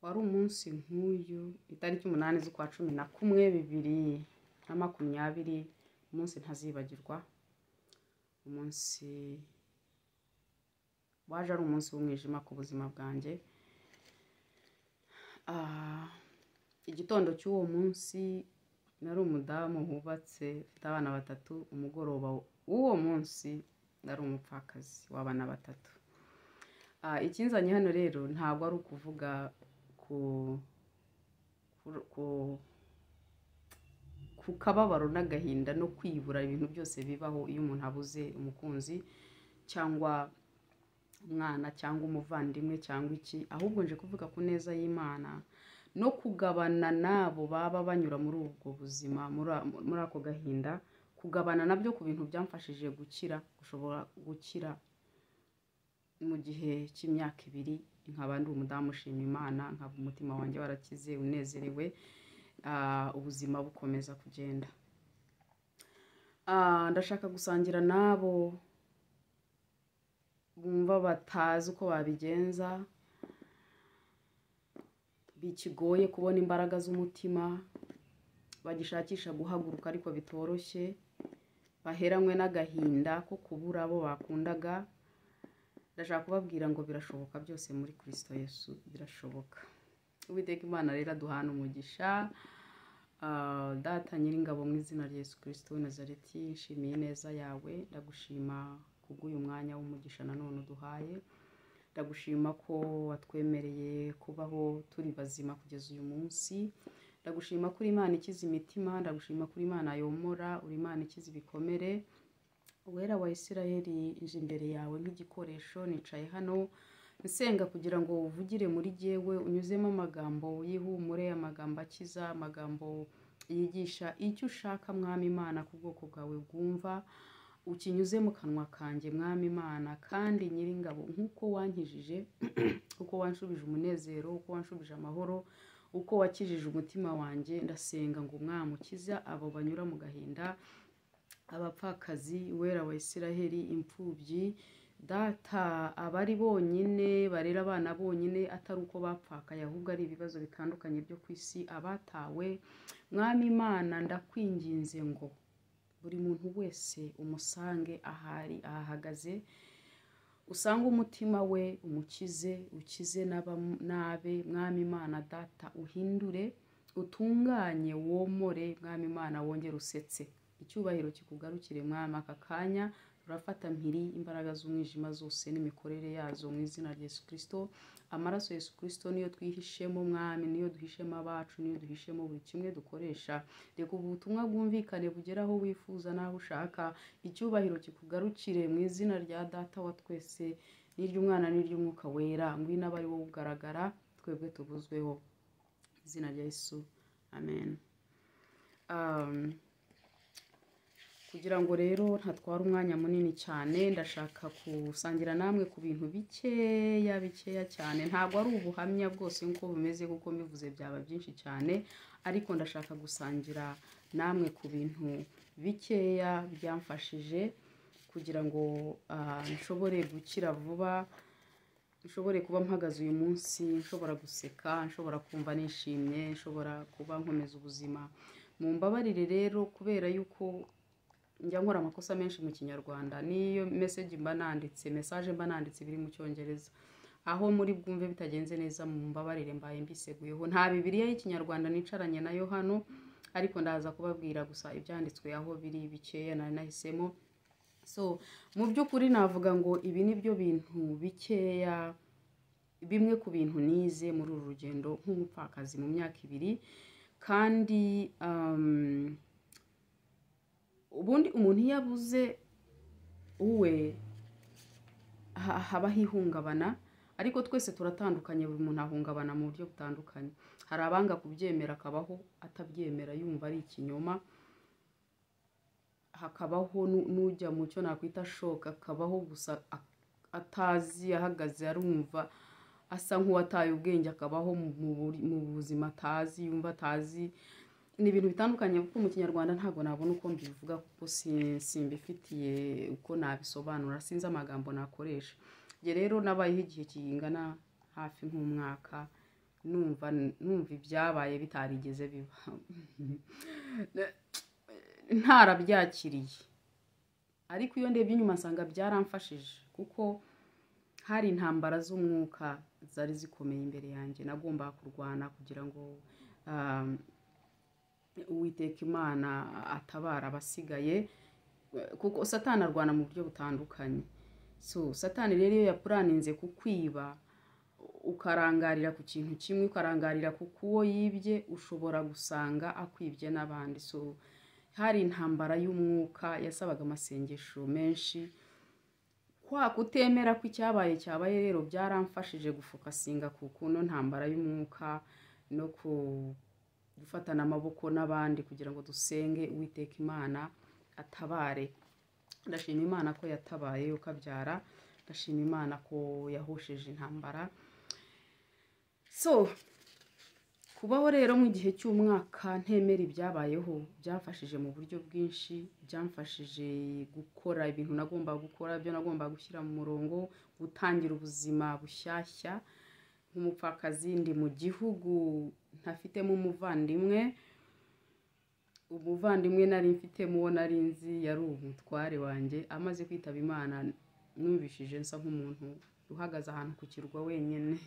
wari umunsi nk'uyu itariki 8 z'ukwa 11/2020, umunsi ntazibagirwa. Umunsi waje ari umunsi w'umwijima ku buzima bwanjye. Igitondo cy'uwo munsi nari umudamu wubatse, ufite abana 3. Umugoroba w'uwo munsi nari umupfakazi w'abana 3. Ikinzanye hano rero ntabwo ari ukuvuga ku kababaro n'agahinda no kwibura ibintu byose bibaho iyo umuntu abuze umukunzi cyangwa umwana cyangwa umuvandimwe cyangwa iki, ahubwo nje kuvuga ku neza y'Imana no kugabana nabo baba banyura muri ubwo buzima, muri ako gahinda, kugabana nabyo ku bintu byamfashije gushobora gukira mu gihe cy'imyaka 2, nkaba ndi umudamu ushima Imana, nkaba umutima wanjye warakize unezerewe, ubuzima bukomeza kugenda. Ndashaka gusangira nabo bumva batazi uko babigenza, bikigoye kubona imbaraga z'umutima, bagishakisha guhaguruka ariko bitoroshye, baheranywe n'agahinda ko kubura abo bakundaga. Ndashaka kubabwira ngo birashoboka byose muri Kristo Yesu, birashoboka. Uwiteka Imana rero aduhana umugisha. Data Nyiringabo, mu izina rya Yesu Kristo w'i Nazareti, nshimiye neza yawe, ndagushima kubw'uyu mwanya w'umugisha nanone uduhaye. Ndagushima ko watwemereye kubaho turi bazima kugeza uyu munsi. Ndagushima kuri Imana ikiza imitima, ndagushima kuri Imana yomora, uri Imana ikiza ibikomere. Uwera wa Isirayeli, nje imbere yawe nk'igikoresho, nicaye hano nsenga kugira ngo uvugire muri jyewe, unyuzemo amagambo y'ihumure, amagambo akiza, amagambo yigisha icyo ushaka Mwami Imana ku bwoko bwawe bwumva, ukinyuze mu kanwa kanjye Mwami Imana. Kandi Nyiringabo, nk'uko wankijije, uko wanshubije umunezero, uko wanshubije amahoro, uko wakijije umutima wanjye, ndasenga ngo Mwami ukiza abo banyura mu gahinda, abapfakazi, Uwera wa Isirayeli, imfubyi. Data, abari bonyine barera abana bonyine, atari uko bapfakaye ahubwo ari ibibazo bitandukanye byo ku isi, abatawe Mwami Imana, ndakwinginze ngo buri muntu wese umusange ahari ahagaze, usange umutima we umukize, ukize nabe Mwami Imana. Data, uhindure, utunganye, womore Mwami Imana, wongere usetse. Icyubahiro kikugarukire Mwami. Aka kanya turafata mpiri imbaraga z'umwijima zose n'imikorere yazo mu izina rya Yesu Kristo. Amaraso ya Yesu Kristo niyo twihishemo Mwami, niyo duhishemo abacu, niyo duhishemo buri kimwe dukoresha. Reka ubutumwa bwumvikane bugera aho wifuza n'aho ushaka. Icyubahiro kikugarukire mu izina rya Data wa twese, n'iry'Umwana n'iry'Umwuka Wera. Ngwino abe ari wowe ugaragara, twebwe tubuzweho. Izina rya Yesu, amen. Kugira ngo rero ntatwara umwanya munini cyane, ndashaka gusangira namwe ku bintu bikeya cyane. Ntabwo ari ubuhamya bwose nk'uko bumeze, kuko mbivuze byaba byinshi cyane, ariko ndashaka gusangira namwe ku bintu bikeya byamfashije kugira ngo nshobore gukira vuba, nshobore kuba mpagaze uyu munsi, nshobora guseka, nshobora kumva nishimye, nshobora kuba nkomeza ubuzima. Mumbabarire rero kubera yuko njya nkora amakosa menshi mu Kinyarwanda, niyo message mba nanditse biri mu Cyongereza, aho muri bwumve bitagenze neza mumbabarire, mbaye mbiseguyeho. Nta Bibiliya y'Ikinyarwanda nicaranye nayo hano, ariko ndaza kubabwira gusa ibyanditswe aho biri bikeya nari nahisemo. So mu by'ukuri navuga ngo ibi ni byo bintu bikeya, bimwe ku bintu nize muri uru rugendo nk'umupfakazi mu myaka 2. Kandi ubundi umuntu yabuze uwe haba hihungabana, ariko twese turatandukanye, buri muntu ahungabana mu buryo butandukanye. Hari abanga kubyemera, akabaho atabyemera yumva ari ikinyoma, hakabaho n'ujya mu cyo nakwita shock, akabaho gusa atazi, ahagaze arumva asa nk'uwataye ubwenge, akabaho mu buzima atazi, yumva atazi. Ni ibintu bitandukanye, kuko mu Kinyarwanda ntabwo nabona uko mbivuga, kuko simbifitiye uko nabisobanura, sinzi amagambo nakoresha. Rero nabayeho igihe kingana hafi nk'umwaka numva ibyabaye bitarigeze biba ntarabyakiriye, ariko iyo ndebye inyuma nsanga byaramfashije kuko hari intambara z'umwuka zari zikomeye imbere yanjye nagomba kurwana kugira ngo Uwiteka Imana atabara abasigaye, kuko Satani arwana mu buryo butandukanye. So Satani rero iyo yapuraninze kukwiba ukarangarira ku kintu kimwe, ukarangarira ku kuwo yibye, ushobora gusanga akwibye n'abandi. So hari intambara y'umwuka yasabaga amasengesho menshi. Kwa kutemera ko icyabaye cyabaye rero byaramfashije gufokasinga ku kuno ntambara y'umwuka no gufatana amaboko n'abandi kugira ngo dusenge Uwiteka Imana atabare. Ndashima Imana ko yatabaye ukabyara, ndashima Imana ko yahosheje intambara. So kubaho rero mu gihe cy'umwaka ntemera ibyabayeho byafashije mu buryo bwinshi, byamfashije gukora ibintu nagomba gukora, byo nagomba gushyira mu murongo, gutangira ubuzima bushyashya nk'umupfakazi. Ndi mu gihugu ntafitemo umuvandimwe nari mfitemo uwo nari nzi yari umutware wanjye, amaze kwitaba Imana numvishije nsa nk'umuntu uhagaze ahantu ku kirwa wenyine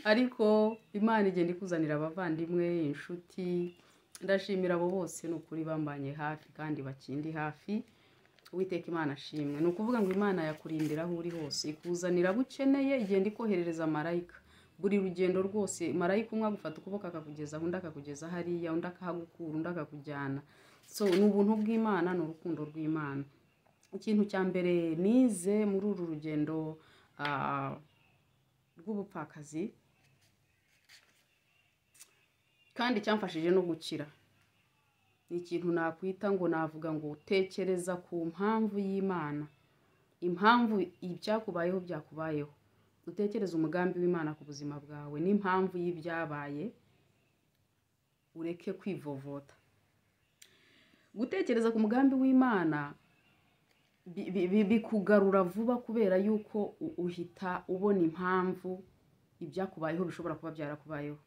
ariko Imana igenda ikuzanira abavandimwe, inshuti. Ndashimira abo bose ni ukuri bambanye hafi kandi bakindi hafi. Uwiteka Imana ashimwe. Ni ukuvuga ngo Imana yakurindira aho uri hose, ikuzanira abo ukeneye, igenda ikoherereza marayika. Buri rugendo rwose marayika umwe agufata ukuboko akakugeza, undi akakugeza hariya, undi akahagukura, undi akakujyana. So ni ubuntu bw'Imana, ni urukundo rw'Imana. Ikintu cya mbere nize muri uru rugendo rw'ubupfakazi kandi cyamfashije no gukira, ni ikintu nakwita ngo navuga ngo tekereza ku mpamvu y'Imana. Impamvu ibyakubayeho byakubayeho, utekereza umugambi w'Imana ku buzima bwawe n'impamvu y'ibyabaye, ureke kwivovota. Gutekereza ku mugambi w'Imana bikugarura vuba kubera yuko uhita ubona impamvu ibyakubayeho bishobora kuba byarakubayeho.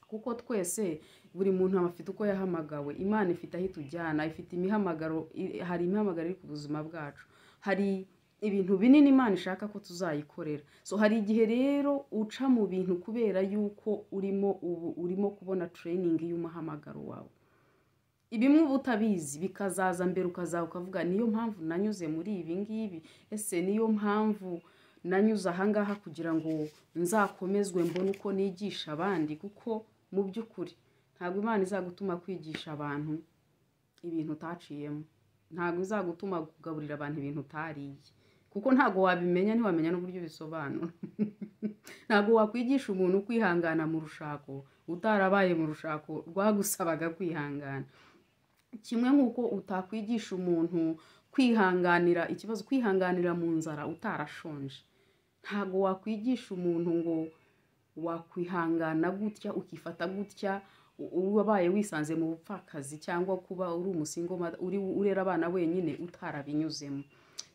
Kuko twese buri muntu afite uko yahamagawe. Imana ifite aho itujyana, ifite imihamagaro, hari imihamagaro iri ku buzima bwacu, hari ibintu binini Imana ishaka ko tuzayikorera. So hari igihe rero uca mu bintu kubera yuko urimo kubona training y'umuhamagaro wawe. Ibimwe uba utabizi bikazaza mbere, ukavuga niyo mpamvu nanyuze muri ibi ngibi, ese niyo mpamvu nanyuze ahangaha kugira ngo nzakomezwe mbone uko nigisha abandi. Kuko mu by'ukuri ntabwo Imana izagutuma kwigisha abantu ibintu utaciyemo, ntabwo izagutuma kugaburira abantu ibintu utariye, kuko ntabwo wabimenya, ntiwamenya n'uburyo bisobanura ntabwo wakwigisha umuntu kwihangana mu rushako utarabaye mu rushako rwagusabaga kwihangana. Kimwe nk'uko utakwigisha umuntu kwihanganira ikibazo, kwihanganira mu nzara utarashonje. Ntabwo wakwigisha umuntu ngo wakwihangana gutya ukifata gutya wabaye wisanze mu bupfakazi, cyangwa kuba uri umusingo urera abana wenyine utarabinyuzemo.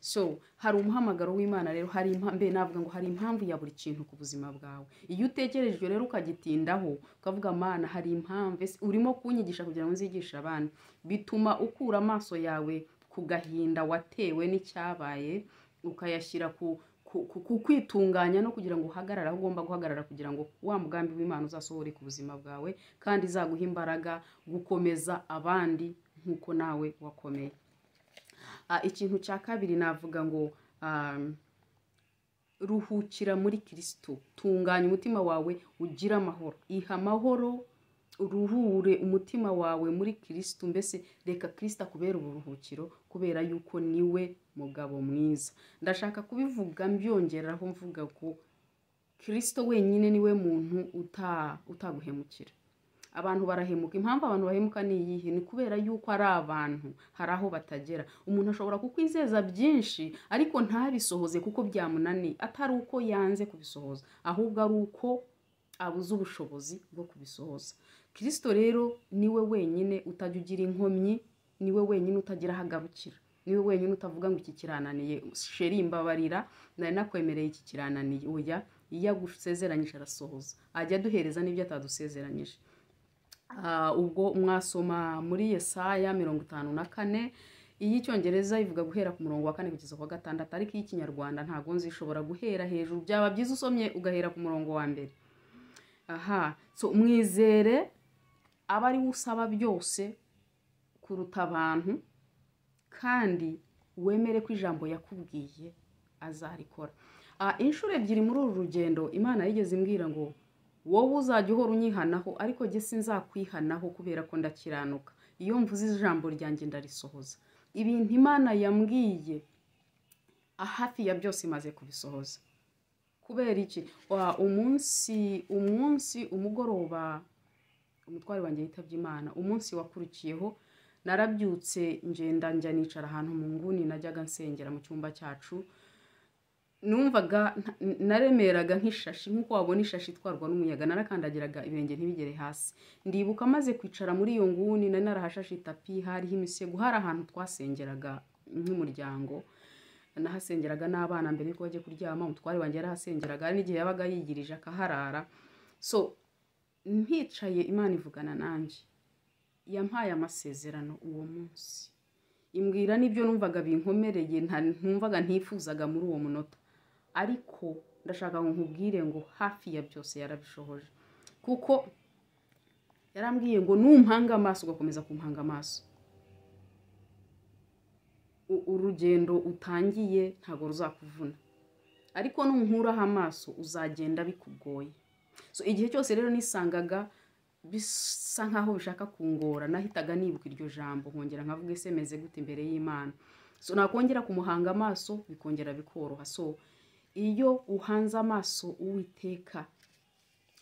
So hari umuhamagaro w'Imana rero, hari navuga ngo hari impamvu ya buri kintu ku buzima bwawe. Iyo utekerejwe rero ukagitindaho ukavuga Mana hari impamvu, urimo kunyigisha kugira ngo nzigishe abandi, bituma ukura amaso yawe ku gahinda watewe n'icyabaye ukayashyira ku kwitunganya no kugira ngo uhagarare aho ugomba guhagarara, kugira ngo wa mugambi w'Imana uzasohore ku buzima bwawe kandi izaguha imbaraga gukomeza abandi nk'uko nawe wakomeye. Ikintu cya kabiri navuga ngo ruhukira muri Kristo. Tunganya umutima wawe ugira amahoro, iha amahoro, uruhure umutima wawe muri Kristo. Mbese reka Kristo akubera uburuhukiro, kubera yuko niwe mugabo mwiza. Ndashaka kubivuga mbyongeraho mvuga ko Kristo wenyine niwe muntu utaguhemukira. Abantu barahemuka. Impamvu abantu bahemuka ni iyihe? Ni kubera yuko ari abantu, hari aho batagera. Umuntu ashobora kukwizeza byinshi ariko ntabisohoze kuko byamunaniye, atari uko yanze kubisohoza, ahubwo ari uko abuze ubushobozi bwo kubisohoza. Kristo rero niwe wenyine utajya ugira inkomyi, niwe wenyine utagira ahagarukira, niwe wenyine utavuga ngo iki kirananiye sheri mbabarira nari nakwemereye iki kirananiye oya iyo agusezeranyije arasohoza ajya aduhereza n'ibyo atadusezeranyije. Ubwo mwasoma muri Yesaya 54 iy'icyongereza ivuga guhera ku murongo wa 4 kugeza ku 6 ariko iy'ikinyarwanda ntago nzishobora guhera hejuru byaba byiza usomye ugahera ku murongo wa mbere. So mwizere abari usaba byose kuruta abantu kandi wemere ko ijambo yakubwiye azarikora. Inshuro ebyiri muri uru rugendo Imana yigeze imbwira ngo wowe uzajya uhora unyihanaho ariko jye sinzakwihanaho kubera ko ndakiranuka. Iyo mvuze ijambo ryanjye ndarisohoza. Ibintu Imana yambwiye hafi ya byose imaze kubisohoza. Kubera iki? Umunsi umugoroba umutware wanjye yitabye Imana. Umunsi wakurikiyeho narabyutse ngenda njya nicara ahantu mu nguni najyaga nsengera mu cyumba cyacu. Numvaga naremeraga nk'ishashi nkuko wabona ishashi itwarwa n'umuyaga narakandagiraga ibirenge ntibigere hasi. Ndibuka maze kwicara muri iyo nguni nari narahashashe itapi hariho imisego hari ahantu twasengeraga nk'umuryango. Nahasengeraga n'abana mbere yuko bajye kuryama umutware wanjye yarahasengeraga hari n'igihe yabaga yigirije akaharara. So mpicaye Imana ivugana nanjye yampaye amasezerano uwo munsi imbwira n'ibyo numvaga binkomereye ntumvaga ntifuzaga muri uwo munota ariko ndashaka ngo nkubwire ngo hafi ya byose yarabishohoje kuko yarambwiye ngo numpanga amaso ugakomeza kumpanga amaso urugendo utangiye ntago ruzakuvuna ariko nunkuraho amaso uzagenda bikugoye. So igihe cyose rero nisangaga bisa nkaho bishaka kungora nahitaga nibuka iryo jambo nkongera nkavuga ese meze gute imbere y'Imana. So nakongera kumuhanga amaso bikongera bikoroha. So iyo uhanze amaso Uwiteka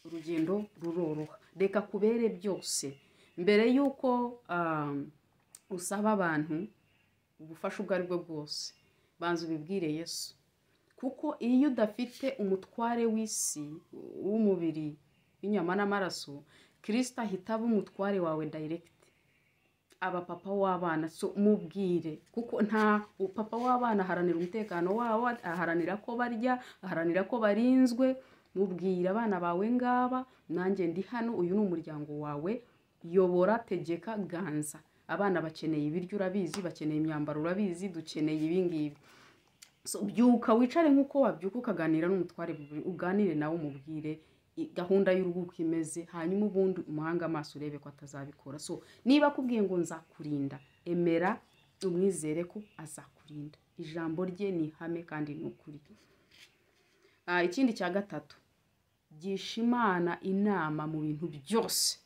urugendo ruroroha. Reka kubere byose mbere yuko usaba abantu ubufasha ubwo aribwo bwose banza ubibwire Yesu kuko iyo udafite umutware w'isi w'umubiri w'inyama n'amaraso Kristo ahitaba umutware wawe direct aba papa w'abana. So mubwire kuko nta papa w'abana haranira umutekano wabo aharanira ko barya aharanira ko barinzwe. Mubwire abana bawe ngaba nanjye ndi hano uyu ni umuryango wawe yobora tegeka ganza. Abana bakeneye ibiryo urabizi bakeneye imyambaro urabizi dukeneye ibingibi. So byuka wicare nkuko wabyuka ukaganira n'umutware uganire nawe umubwire gahunda y'urugo imeze hanyuma ubundi umuhanga amaso urebe ko atazabikora. So niba kubwiye ngo nzakurinda emera umwizere ko azakurinda. Ijambo rye ni hame kandi n'ukuri. Ikindi cya gatatu gisha Imana inama mu bintu byose.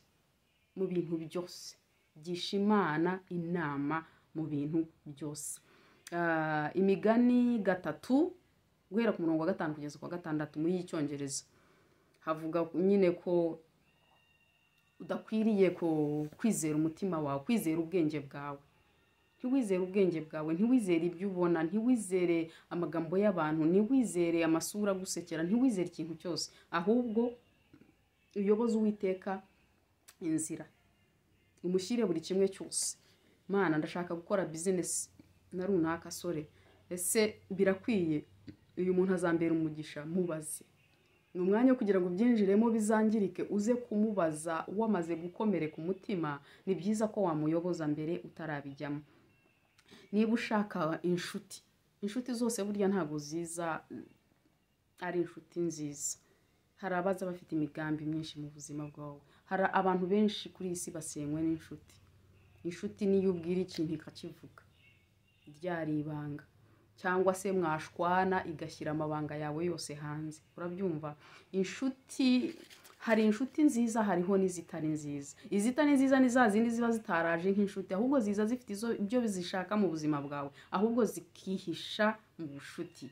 Mu bintu byose gisha Imana inama mu bintu byose. Imigani 3 guhera ku murongo wa 5 kugeza ku 6 muri icyongereza havuga nyine ko udakwiriye ko kwizera umutima wawe kwizera ubwenge bwawe. Ntiwizere ubwenge bwawe ntiwizere ibyo ubona ntiwizere amagambo y'abantu ntiwizere amasura gusekera ntiwizere ikintu cyose ahubwo uyoboze Uwiteka inzira umushyire buri kimwe cyose. Mana ndashaka gukora business na runaka sore ese birakwiye uyu muntu azambera umugisha mubaze. Ni umwanya kugira ngo byinjiremo bizangirike uze kumubaza wamaze gukomereka umutima. Ni byiza ko wamuyoboza mbere utarabijyamo. Niba ushaka inshuti zose burya ntago ziza ari inshuti nziza. Hari abaza bafite imigambi myinshi mu buzima bwawe. Hari abantu benshi kuri isi basenywe n'inshuti. Inshuti niyo ubwira ikintu ikakivuga ryari ibanga cyangwa se mwashwana igashyira amabanga yawe yose hanze. Urabyumva? Inshuti hari inshuti nziza hariho n'izitari nziza. Izitari nziza ni za zindi ziba zitaraje nk'inshuti ahubwo ziza zifite ibyo bizishaka mu buzima bwawe ahubwo zikihisha mu bushuti.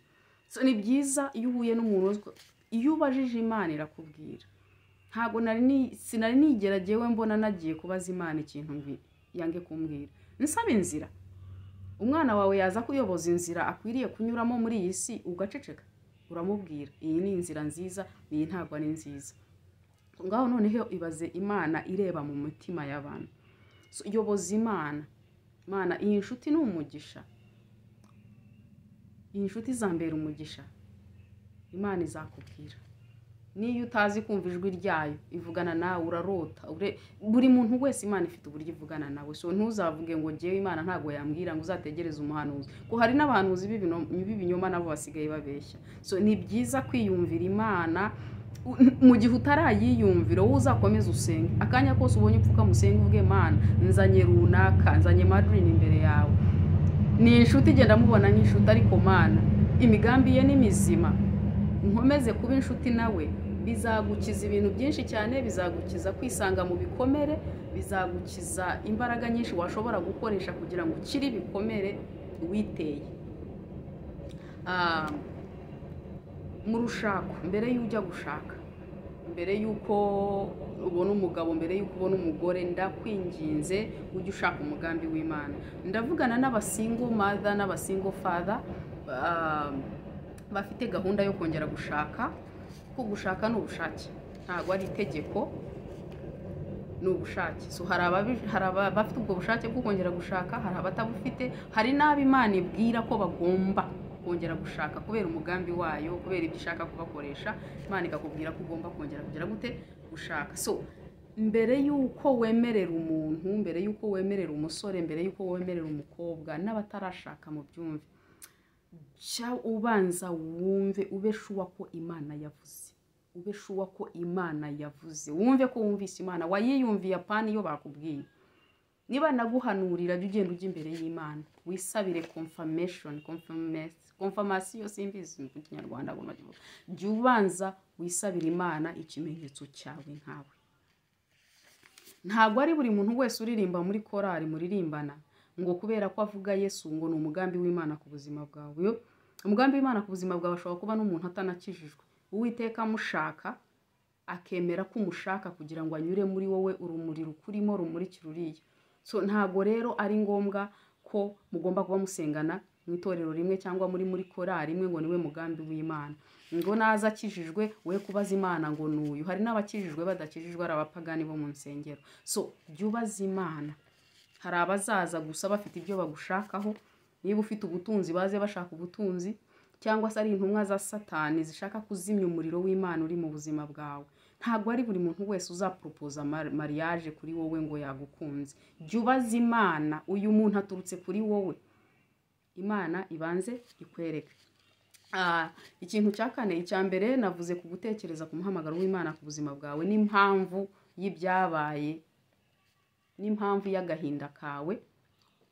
So ni byiza iyo uhuye n'umuntu iyo ubajije Imana irakubwira. Ntago sinari nigeragewe mbona nagiye kubaza Imana ikintu yange kumbwira. Nsaba inzira. Umwana wawe yaza kuyoboza inzira akwiriye kunyuramo muri iyi si ugaceceka uramubwira iyi ni inzira nziza iyi ntago ari nziza. Ngaho noneho ibaze Imana ireba mu mutima y'abantu. So yoboza Imana iyi nshuti ni umugisha iyi nshuti izambera umugisha. Imana izakubwira niyo utazi kumva ijwi ryayo ivugana nawe, urarota. Buri muntu wese Imana ifite uburyo ivugana nawe, so ntuzavuge ngo ngewe Imana ntago yambwira, ngo uzategereze umuhanuzi, ko hari n'abahanuzi b'ibinyoma nabo basigaye babeshya. So ni byiza kwiyumvira Imana mu gihe utarayiyumvira, wowe uzakomeza usenge akanya kose ubonye upfuka musenge uvuge Imana nzanye runaka, nzanye Madrine imbere yawe. Ni inshuti igenda mubona nk'inshuti, ariko Mana imigambi ye ni mizima. Nkomeze kuba inshuti nawe, bizagukiza ibintu byinshi cyane, bizagukiza kwisanga mu bikomere, bizagukiza imbaraga nyinshi washobora gukoresha kugira ngo ukire ibikomere witeye. Mu rushako, mbere y'ujya gushaka, mbere y'uko ubona umugabo, mbere y'uko ubona umugore, ndakwinginze ujye ushaka umugambi w'Imana. Ndavugana n'abasingle mother n'abasingle father bafite gahunda yo kongera gushaka, ko gushaka ni ubushake, ntabwo ari itegeko, ni ubushake. So hari abafite ubwo bushake bwo kongera gushaka, hari abatabufite, hari n'abo Imana ibwira ko bagomba kongera gushaka kubera umugambi wayo, kubera ibyo ishaka kubakoresha. Imana ikakubwira ko ugomba kongera kugira gute gushaka. So mbere y'uko wemerera umuntu, mbere y'uko wemerera umusore, mbere y'uko wemerera umukobwa, n'abatarashaka mu byumve, cya ubanza wumve, ube shuwa ko Imana yavuze, ube shuwa ko Imana yavuze, wumve ko wumvise Imana, wayiyumviye apana iyo bakubwiye. Niba naguhanurira jya ugenda ujya imbere y'Imana, wisabire confirmation simbizi mu Kinyarwanda ngo nagivuga. Jya ubanza wisabire Imana ikimenyetso cyawe nkawe. Ntabwo ari buri muntu wese uririmba muri korali muririmbana ngo kubera ko avuga Yesu ngo ni umugambi w'Imana ku buzima bwawe. Umugambi w'Imana ku buzima bwawe ashobora kuba n'umuntu atanakijijwe. Uwiteka mushaka akemera ko umushaka kugira ngo anyure muri wowe, urumuri rukurimo rumurikira uriya. So ntabwo rero ari ngombwa ko mugomba kuba musengana mu itorero rimwe cyangwa muri korali imwe ngo niwe mugambi w'Imana. Ngo naza akijijwe we kubaza Imana ngo nuyu. Hari n'abakijijwe badakijijwe, ari abapagani bo mu nsengero. So byubaza Imana. Hari abazaza gusa bafite ibyo bagushakaho. Niba ufite ubutunzi baze bashaka ubutunzi, cyangwa se ari intumwa za Satani zishaka kuzimya umuriro w'Imana uri mu buzima bwawe. Ntabwo ari buri muntu wese uzapropoza mariage kuri wowe ngo yagukunze. Byubaza Imana, uyu muntu aturutse kuri wowe. Imana ibanze ikwereke. Ikintu cya kane, icya mbere navuze ku gutekereza ku muhamagaro w'Imana ku buzima bwawe n'impamvu y'ibyabaye, n'impamvu y'agahinda kawe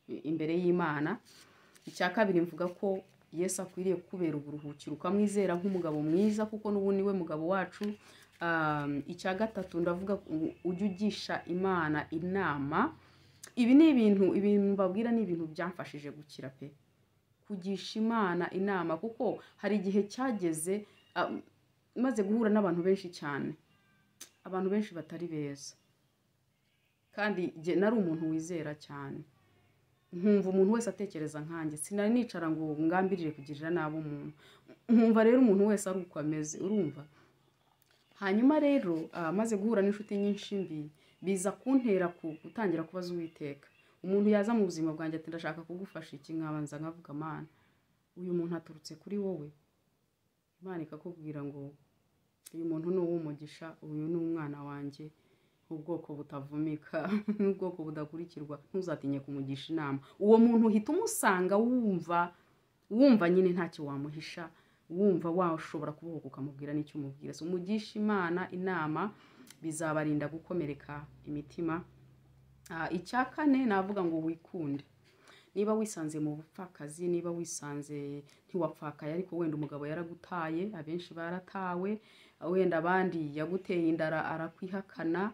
imbere y'Imana. Icya kabiri mvuga ko Yesu akwiriye kubera uburuhukiro, ukamwizera nk'umugabo mwiza kuko n'ubu niwe mugabo wacu. Icya gatatu ndavuga ujye ugisha Imana inama. Ibi ni ibintu babwira, ni ibintu byamfashije gukira pe. Kugisha Imana inama, kuko hari igihe cyageze maze guhura n'abantu benshi cyane, abantu benshi batari beza, kandi nari umuntu wizera cyane. Nkumva umuntu wese atekereza nkanjye, sinari nicara ngo ngambirire kugirira nabo umuntu. Nkumva rero umuntu wese ari uko ameze, urumva. Hanyuma rero maze guhura n'inshuti nyinshi mbi, biza kuntera gutangira kubaza Uwiteka. Umuntu yaza mu buzima bwanjye ati ndashaka kugufasha iki, nkabanza nkavuga Mana, uyu muntu aturutse kuri wowe. Imana ikakubwira ngo uyu muntu ni uw'umugisha, uyu ni umwana wanjye, ubwoko butavumika, n'ubwoko budakurikirwa, ntuzatinye kumugisha inama. Uwo muntu uhita umusanga wumva nyine ntacyo wamuhisha, wumva washobora kubohoka ukamubwira n'icyo umubwira. So umugisha Imana inama bizabarinda gukomereka imitima. Icya kane navuga ngo wikunde. Niba wisanze mu bupfakazi, niba wisanze ntiwapfakaye ariko wenda umugabo yaragutaye, abenshi baratawe, wenda abandi yaguteye indara arakwihakana,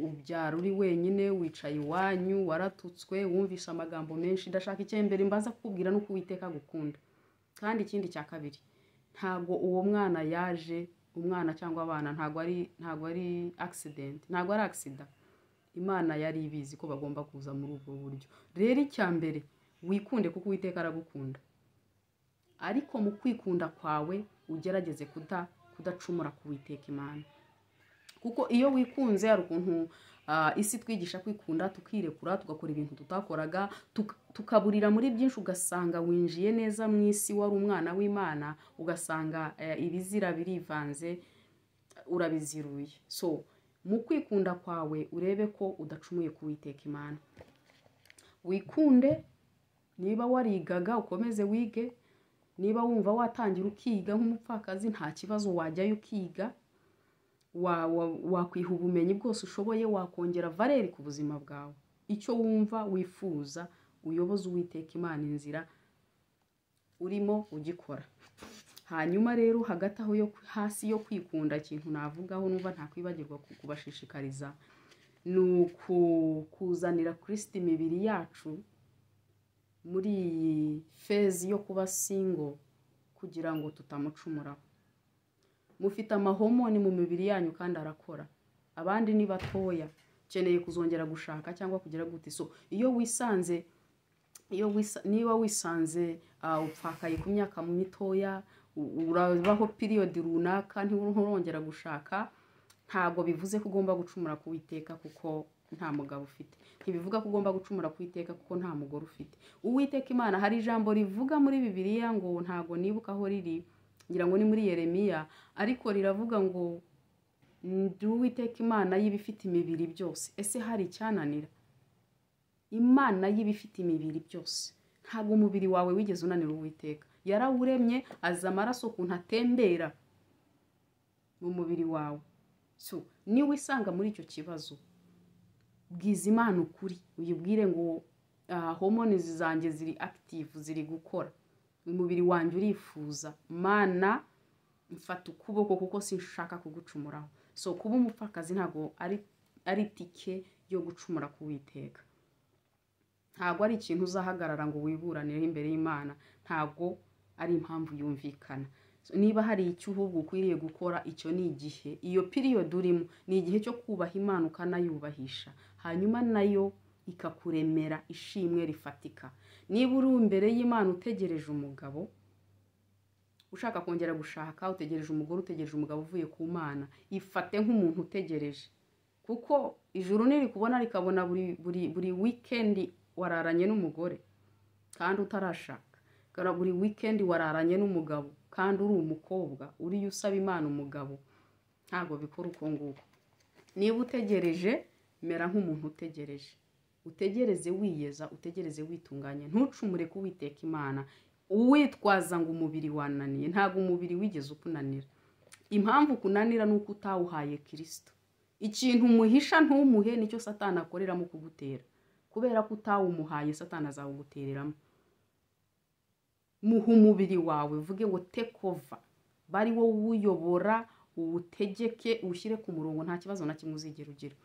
ubyara uri wenyine, wicaye iwanyu, waratutswe, wumvise amagambo menshi. Ndashaka icyembere mbaza kukubwira nuko Uwiteka gukunda. Kandi ikindi cya kabiri, ntago uwo mwana yaje, umwana cyangwa abana ntago ari accident, ntago ari accident. Imana yari ibizi ko bagomba kuza muri ubwo buryo. Rero icya mbere wikunde kuko Uwiteka aragukunda. Ariko mu kwikunda kwawe ugerageze kudacumura ku Uwiteka Imana. kuko iyo wikunze hari ukuntu isi twigisha kwikunda tukirekura tugakora ibintu tutakoraga tukaburira muri byinshi ugasanga winjiye neza mu isi wari umwana w'Imana ugasanga ibizira birivanze urabiziruye. So mu kwikunda kwawe urebe ko udacumuye kuwiteka Imana. Wikunde, niba warigaga ukomeze wige, niba wumva watangira ukiga nk'umupfakazi nta kibazo wajyayo ukiga, wakwiha ubumenyi bwose ushoboye, wakongera valeri ku buzima bwawe. Icyo wumva wifuza uyoboze uwiteka Imana inzira urimo ugikora. Hanyuma rero hagati aho yo hasi yo kwikunda ikintu navugaho numva ntakwibagirwa kubashishikariza ni kuzanira Kristo imibiri yacu muri iyi fezi yo kuba single kugira ngo tutamucumuraho. Mufite amahomoni mu mibiri yanyu kandi arakora, abandi ni batoya ukeneye kuzongera gushaka cyangwa kugira gute. So iyo wisanze niba wisanze upfakaye ku myaka mitoya urabaho period runaka nturongera gushaka, ntago bivuze ko ugomba gucumura kuwiteka kuko nta mugabo ufite. Ntibivuga ko ugomba gucumura kuwiteka kuko nta mugore ufite. Uwiteka Imana hari ijambo rivuga muri Bibiliya ngo ntago nibuka aho riri, ngira ngo ni muri Yeremiya, ariko riravuga ngo ndi Uwiteka Imana y'ibifite imibiri byose. Ese hari icyananira? Imana y'ibifite imibiri byose. Ntago umubiri wawe wigeze unanira Uwiteka. Yarawuremye aza amaraso kuntu atembera mu mubiri wawe. So ni wisanga muri icyo kibazo, bwiza Imana ukuri, uyibwire ngo hormones zanjye ziri active, ziri gukora, umubiri wanjye urifuza, Mana mfata ukuboko kuko sinshaka kugucumuraho. So kuba umupfakazi ntago ari tike yo gucumura kuwiteka. Ntago ari ikintu uzahagarara ngo wiburanire imbere y'Imana, ntago ari impamvu yumvikana. So niba hari icyo uhubwo ukwiriye gukora, icyo ni igihe, iyo period urimo ni igihe cyo kubaha Imana ukanayubahisha, hanyuma nayo ikakuremera ishimwe rifatika. Niba uri imbere y'Imana utegereje umugabo, ushaka kongera gushaka, utegereje umugore, utegereje umugabo uvuye ku Mana, ifate nk'umuntu utegereje, kuko ijuru niri kubona rikabona buri weekend wararanye n'umugore kandi utarashaka, kana buri weekend wararanye n'umugabo kandi uri umukobwa uri usaba Imana umugabo, ntago bikora uko nguko. Niba utegereje, mera nk'umuntu utegereje, utegereze wiyeza, utegereze witunganye, ntucumure kuwiteka Imana uwitwaza ngo umubiri wananiye. Ntago umubiri wigeze ukunanira. Impamvu kunanira nuko utawuhaye Kristo. Ikintu umuhisha ntumuhe nicyo Satani akoreramo kugutera, kubera ko utawumuhaye Satani azawugutereramo. Muha umubiri wawe, uvuge ngo take over, bari wo uyobora, uwutegeke, ushyire ku murongo, nta kibazo na kimwe uzigera ugira.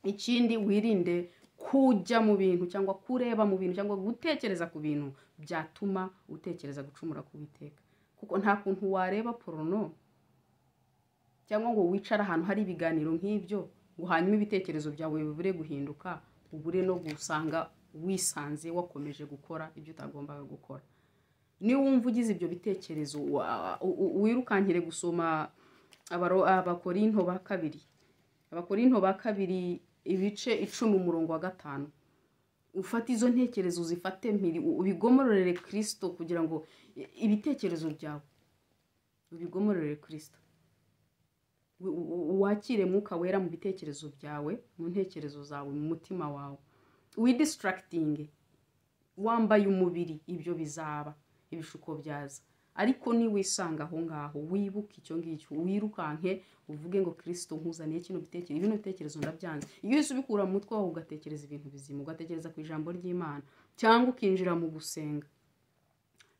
Ikindi wirinde kujya mu bintu cyangwa kureba mu bintu cyangwa gutekereza ku bintu byatuma utekereza gucumura kuwiteka, kuko nta kuntu wareba porno cyangwa ngo wicara ahantu hari ibiganiro nk'ibyo ngo hanyuma ibitekerezo byawe bibure guhinduka, ubure no gusanga wisanze wakomeje gukora ibyo utagombaga gukora. Ni wumva ugize ibyo bitekerezo wirukankire gusoma Abakorinto ba kabiri ibice 10:5. Ufate izo ntekerezo uzifate mpiri, ubigomororere Kristo kugira ngo ibitekerezo byawe ubigomororere Kristo. Wakire Mwuka Wera mu bitekerezo byawe, mu ntekerezo zawe, mu mutima wawe. Distracting wambaye umubiri, ibyo bizaba ibishuko byaza. Ariko ni wisanga aho ngaho, wibuka icyo ngicyo, wirukanke uvuge ngo Kristo nkuzaniye kino bitekerezo, ibintu bitekerezo ndabyanze. Iyo ubikura mu mutwe wawe ugatekereza ibintu bizima, ugatekereza ku ijambo ry'Imana cyangwa ukinjira mu gusenga,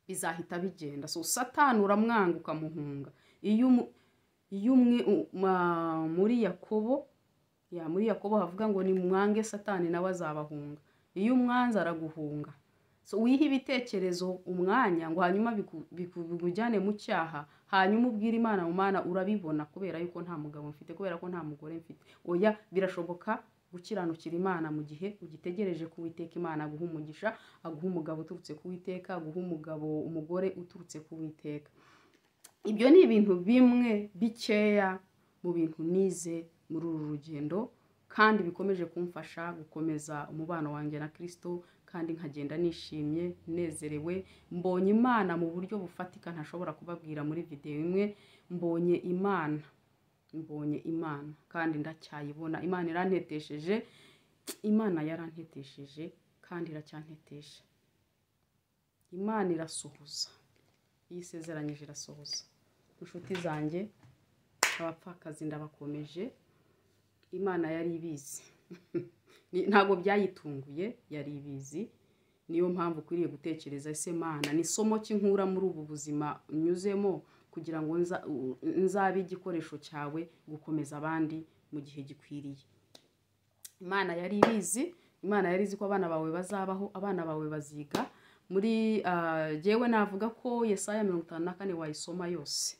bizahita bigenda. So Satani uramwanga ukamuhunga. Iyo muri Yakobo havuga ngo ni mwange Satani nawe azabahunga. Iyo umwanze araguhunga. So wiha ibitekerezo umwanya ngo hanyuma bikujyane mu cyaha, hanyuma ubwira Imana mu Mana urabibona kubera yuko nta mugabo mfite, kubera ko nta mugore mfite. Oya, birashoboka gukiranukira Imana mu gihe ugitegereje kuwiteka Imana aguha umugisha, aguha umugabo uturutse kuwiteka, aguha umugore uturutse kuwiteka. Ibyo ni ibintu bimwe bikeya mu bintu nize muri uru rugendo kandi bikomeje kumfasha gukomeza umubano wanjye na Kristo kandi nkagenda nishimye nezerewe. Mbonye Imana mu buryo bufatika ntashobora kubabwira muri video imwe. Mbonye Imana kandi ndacyayibona. Imana irantetesheje, Imana yarantetesheje kandi iracyantetesha. Imana irasohoza, yisezeranyije irasohoza. Inshuti zanjye, abapfakazi ndabakomeje. Imana yari ibizi ntabwo byayitunguye, yari ibizi. Niyo mpamvu ukwiriye gutekereza ese Mana ni somo ki nkura muri ubu buzima nyuzemo kugira ngo nzabe igikoresho cyawe gukomeza abandi mu gihe gikwiriye. Imana yari ibizi. Imana yari izi ko abana bawe bazabaho, abana bawe baziga. Muri jewe navuga ko Yesaya 54 wayisoma yose,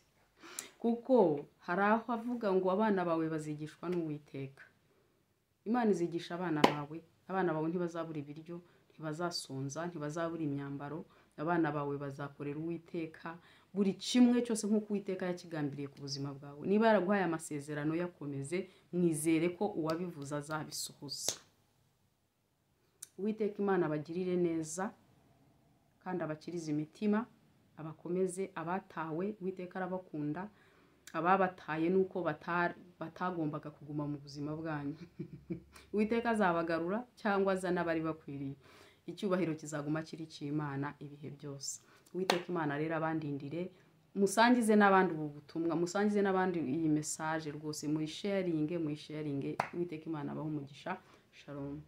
kuko hari aho avuga ngo abana bawe bazigishwa n'Uwiteka. Imana izigisha abana bawe ntibazabura ibiryo, ntibazasonza, ntibazabura imyambaro. Abana bawe bazakorera Uwiteka buri kimwe cyose nk'uko Uwiteka yakigambiriye ku buzima bwawe. Niba yaraguhaye amasezerano yakomeze, mwizere ko uwabivuza azabisohoza. Uwiteka Imana abagirire neza kandi abakirize imitima, abakomeze. Abatawe Uwiteka arabakunda, ababataye nuko batagombaga kuguma mu buzima bwanyu. Uwiteka azabagarura cyangwa azana bari bakwiriye. Icyubahiro kizaguma kiri cy'Imana ibihe byose. Uwiteka Imana rero abandindire, musangize n'abandi ubu butumwa, musangize n'abandi iyi message rwose, muyisharinge. Uwiteka Imana abaho umugisha. Shalom.